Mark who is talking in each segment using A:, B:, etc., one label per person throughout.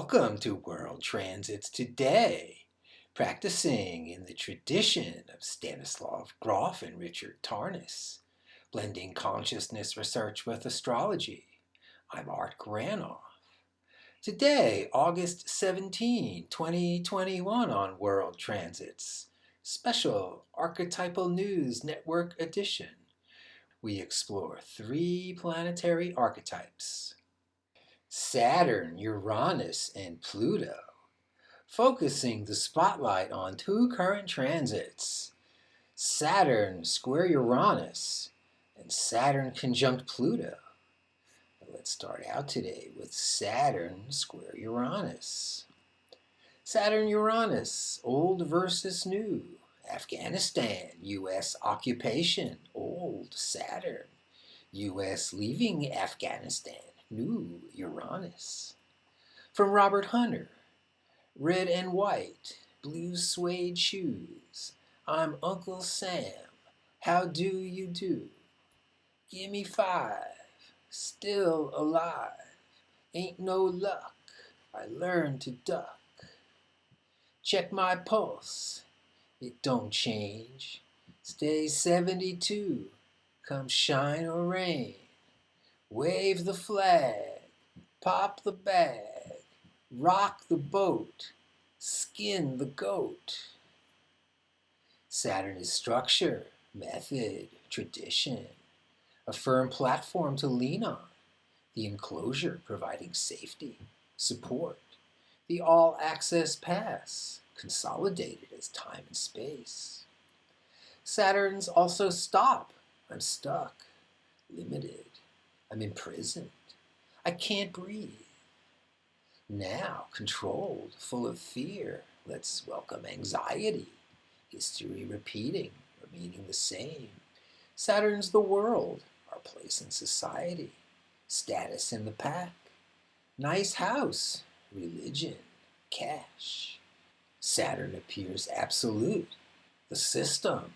A: Welcome to World Transits Today, practicing in the tradition of Stanislav Grof and Richard Tarnas, blending consciousness research with astrology. I'm Art Granoff. Today, August 17, 2021 on World Transits, special Archetypal News Network edition. We explore 3 planetary archetypes: Saturn, Uranus, and Pluto, focusing the spotlight on 2 current transits: Saturn square Uranus and Saturn conjunct Pluto. Let's start out today with Saturn square Uranus. Saturn Uranus, old versus new. Afghanistan, U.S. occupation, old Saturn. U.S. leaving Afghanistan, new Uranus. From Robert Hunter, red and white, blue suede shoes. I'm Uncle Sam, how do you do? Gimme 5, still alive. Ain't no luck, I learned to duck. Check my pulse, it don't change. Stay 72, come shine or rain. Wave the flag, pop the bag, rock the boat, skin the goat. Saturn is structure, method, tradition, a firm platform to lean on, the enclosure providing safety, support, the all-access pass, consolidated as time and space. Saturn's also stop, I'm stuck, limited, I'm imprisoned, I can't breathe. Now, controlled, full of fear, let's welcome anxiety, history repeating, remaining the same. Saturn's the world, our place in society, status in the pack, nice house, religion, cash. Saturn appears absolute, the system,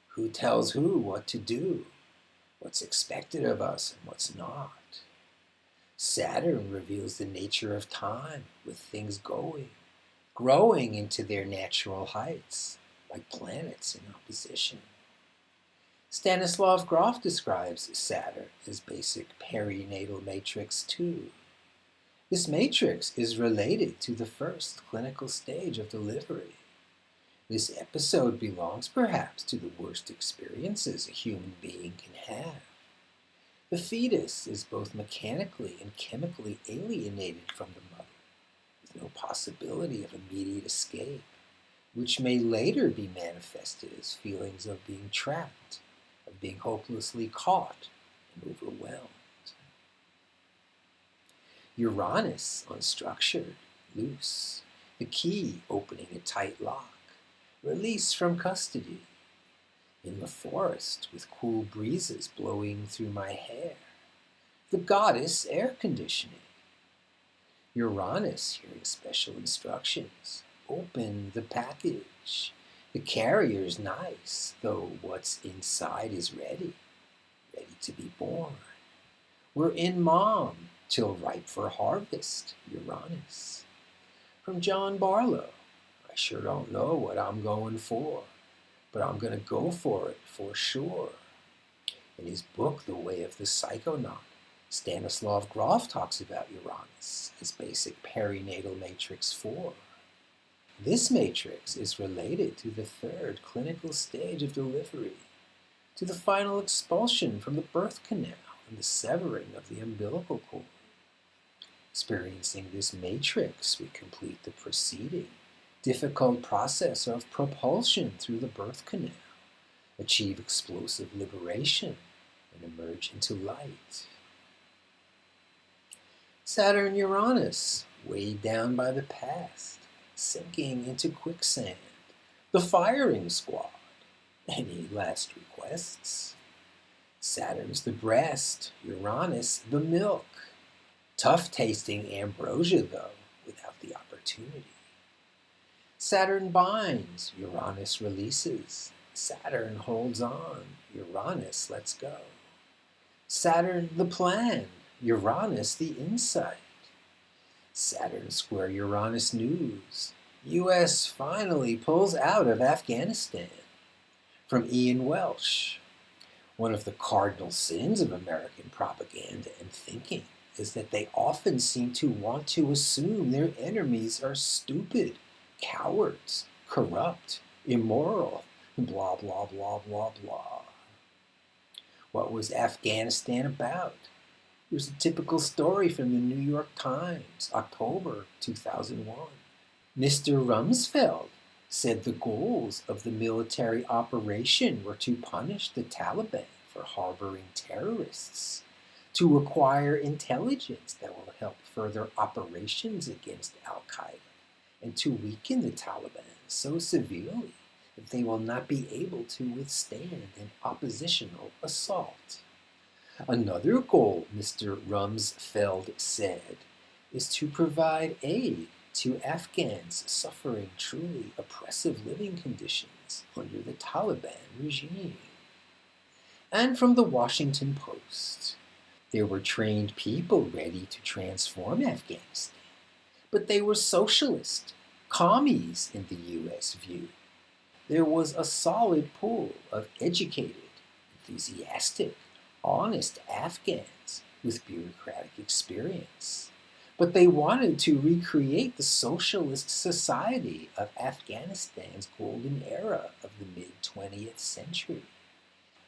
A: who tells who what to do, what's expected of us and what's not. Saturn reveals the nature of time, with things growing into their natural heights, like planets in opposition. Stanislav Grof describes Saturn as basic perinatal matrix 2. This matrix is related to the first clinical stage of delivery. This episode belongs perhaps to the worst experiences a human being can have. The fetus is both mechanically and chemically alienated from the mother, with no possibility of immediate escape, which may later be manifested as feelings of being trapped, of being hopelessly caught and overwhelmed. Uranus, unstructured, loose, the key opening a tight lock, release from custody. In the forest, with cool breezes blowing through my hair, the goddess air conditioning. Uranus hearing special instructions, open the package. The carrier's nice, though what's inside is ready to be born. We're in mom, till ripe for harvest, Uranus. From John Barlow, I sure don't know what I'm going for, but I'm going to go for it for sure. In his book, The Way of the Psychonaut, Stanislav Grof talks about Uranus as basic perinatal matrix 4. This matrix is related to the 3rd clinical stage of delivery, to the final expulsion from the birth canal and the severing of the umbilical cord. Experiencing this matrix, we complete the preceding, difficult process of propulsion through the birth canal, achieve explosive liberation, and emerge into light. Saturn-Uranus, weighed down by the past, sinking into quicksand, the firing squad. Any last requests? Saturn's the breast, Uranus the milk. Tough-tasting ambrosia, though, without the opportunity. Saturn binds, Uranus releases. Saturn holds on, Uranus lets go. Saturn the plan, Uranus the insight. Saturn square Uranus news. U.S. finally pulls out of Afghanistan. From Ian Welsh. One of the cardinal sins of American propaganda and thinking is that they often seem to want to assume their enemies are stupid, cowards, corrupt, immoral, blah, blah, blah, blah, blah. What was Afghanistan about? Here's a typical story from the New York Times, October 2001. Mr. Rumsfeld said the goals of the military operation were to punish the Taliban for harboring terrorists, to acquire intelligence that will help further operations against al-Qaeda, and to weaken the Taliban so severely that they will not be able to withstand an oppositional assault. Another goal, Mr. Rumsfeld said, is to provide aid to Afghans suffering truly oppressive living conditions under the Taliban regime. And from the Washington Post, there were trained people ready to transform Afghanistan, but they were socialist, commies in the U.S. view. There was a solid pool of educated, enthusiastic, honest Afghans with bureaucratic experience. But they wanted to recreate the socialist society of Afghanistan's golden era of the mid-20th century.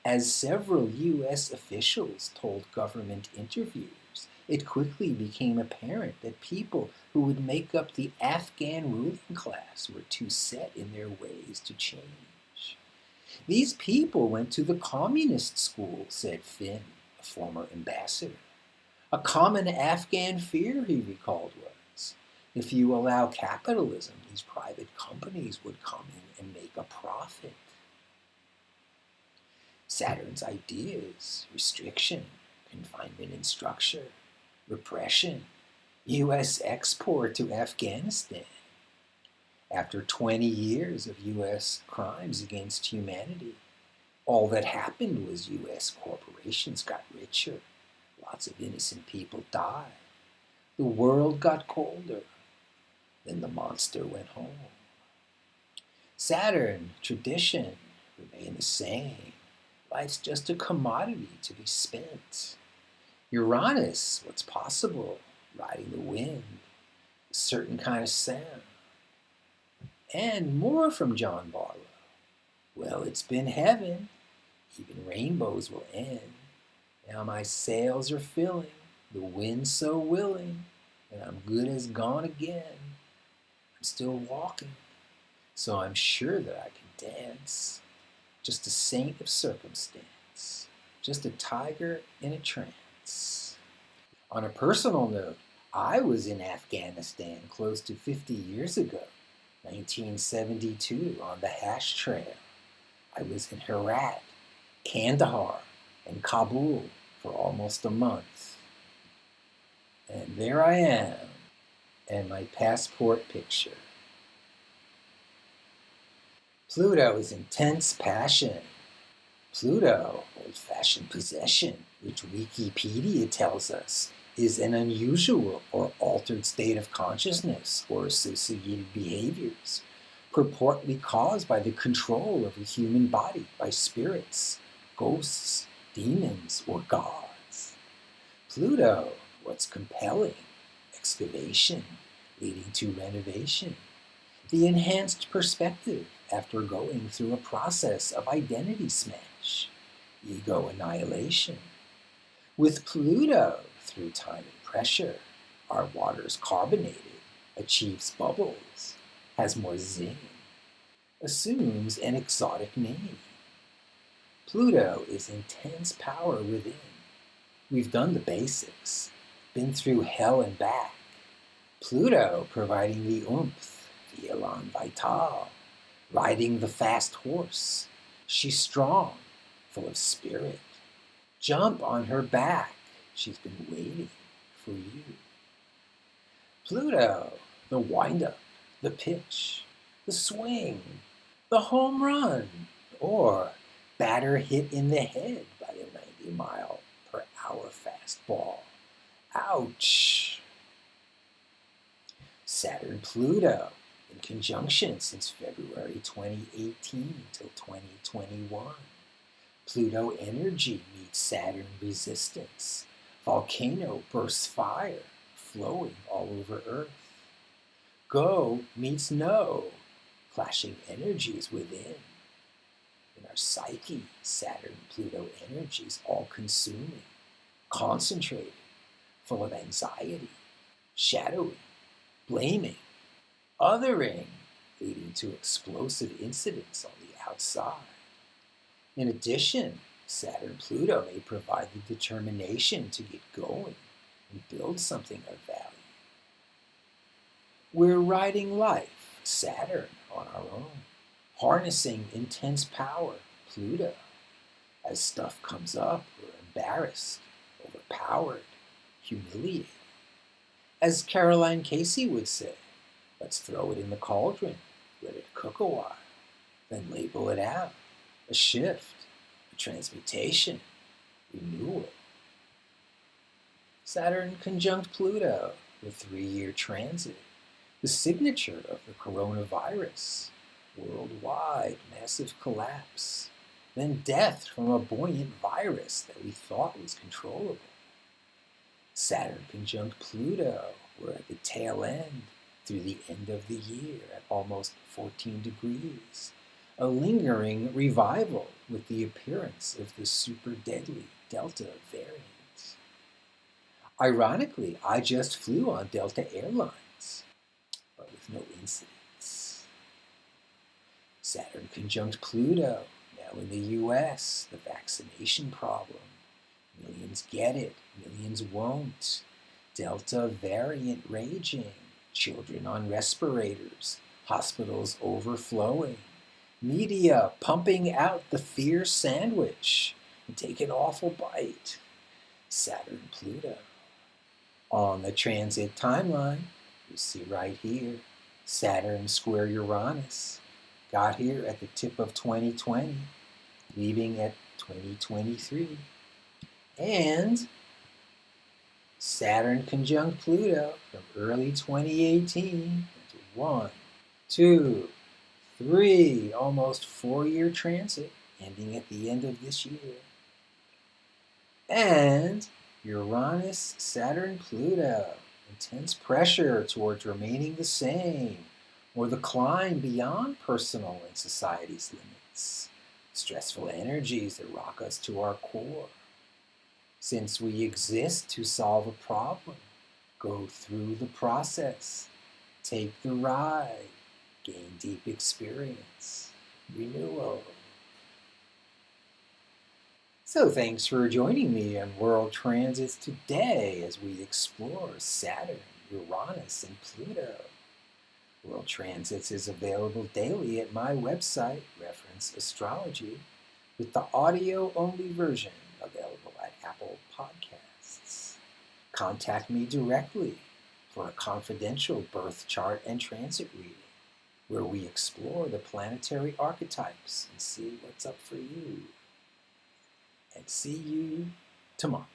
A: As several U.S. officials told government interviewers, it quickly became apparent that people who would make up the Afghan ruling class were too set in their ways to change. These people went to the communist school, said Finn, a former ambassador. A common Afghan fear, he recalled, was if you allow capitalism, these private companies would come in and make a profit. Saturn's ideas, restriction, confinement and structure, repression, U.S. export to Afghanistan. After 20 years of U.S. crimes against humanity, all that happened was U.S. corporations got richer. Lots of innocent people died. The world got colder. Then the monster went home. Saturn, tradition, remain the same. Life's just a commodity to be spent. Uranus, what's possible, riding the wind, a certain kind of sound. And more from John Barlow. Well, it's been heaven. Even rainbows will end. Now my sails are filling, the wind's so willing, and I'm good as gone again. I'm still walking, so I'm sure that I can dance. Just a saint of circumstance, just a tiger in a trance. On a personal note, I was in Afghanistan close to 50 years ago, 1972, on the Hash Trail. I was in Herat, Kandahar, and Kabul for almost a month. And there I am, and my passport picture. Pluto is intense passion. Pluto, old-fashioned possession, which Wikipedia tells us is an unusual or altered state of consciousness or associated behaviors, purportedly caused by the control of the human body by spirits, ghosts, demons, or gods. Pluto, what's compelling? Excavation, leading to renovation. The enhanced perspective after going through a process of identity smash, ego annihilation. With Pluto, through time and pressure, our water's carbonated, achieves bubbles, has more zing, assumes an exotic name. Pluto is intense power within. We've done the basics, been through hell and back. Pluto providing the oomph, the elan vital, riding the fast horse. She's strong, full of spirit. Jump on her back. She's been waiting for you. Pluto, the wind-up, the pitch, the swing, the home run, or batter hit in the head by the 90-mile-per-hour fastball. Ouch! Pluto in conjunction since February 2018 till 2021. Pluto energy meets Saturn resistance. Volcano bursts fire, flowing all over Earth. Go meets no, clashing energies within. In our psyche, Saturn-Pluto energies all-consuming, concentrated, full of anxiety, shadowing, blaming, othering, leading to explosive incidents on the outside. In addition, Saturn-Pluto may provide the determination to get going and build something of value. We're riding life, Saturn, on our own, harnessing intense power, Pluto. As stuff comes up, we're embarrassed, overpowered, humiliated. As Caroline Casey would say, let's throw it in the cauldron, let it cook a while, then label it out. A shift, a transmutation, renewal. Saturn conjunct Pluto, the 3-year transit, the signature of the coronavirus, worldwide massive collapse, then death from a buoyant virus that we thought was controllable. Saturn conjunct Pluto, we're at the tail end, through the end of the year at almost 14 degrees. A lingering revival with the appearance of the super deadly Delta variant. Ironically, I just flew on Delta Airlines, but with no incidents. Saturn conjunct Pluto, now in the US, the vaccination problem. Millions get it, millions won't. Delta variant raging, children on respirators, hospitals overflowing. Media pumping out the fear sandwich and take an awful bite. Saturn Pluto. On the transit timeline, you see right here, Saturn square Uranus. Got here at the tip of 2020, leaving at 2023. And Saturn conjunct Pluto from early 2018 to 1, 2, 3, almost 4-year transit, ending at the end of this year. And Uranus, Saturn, Pluto, intense pressure towards remaining the same, or the climb beyond personal and society's limits. Stressful energies that rock us to our core. Since we exist to solve a problem, go through the process, take the ride, gain deep experience, renewal. So thanks for joining me on World Transits today as we explore Saturn, Uranus, and Pluto. World Transits is available daily at my website, Reference Astrology, with the audio-only version available at Apple Podcasts. Contact me directly for a confidential birth chart and transit reading, where we explore the planetary archetypes and see what's up for you. And see you tomorrow.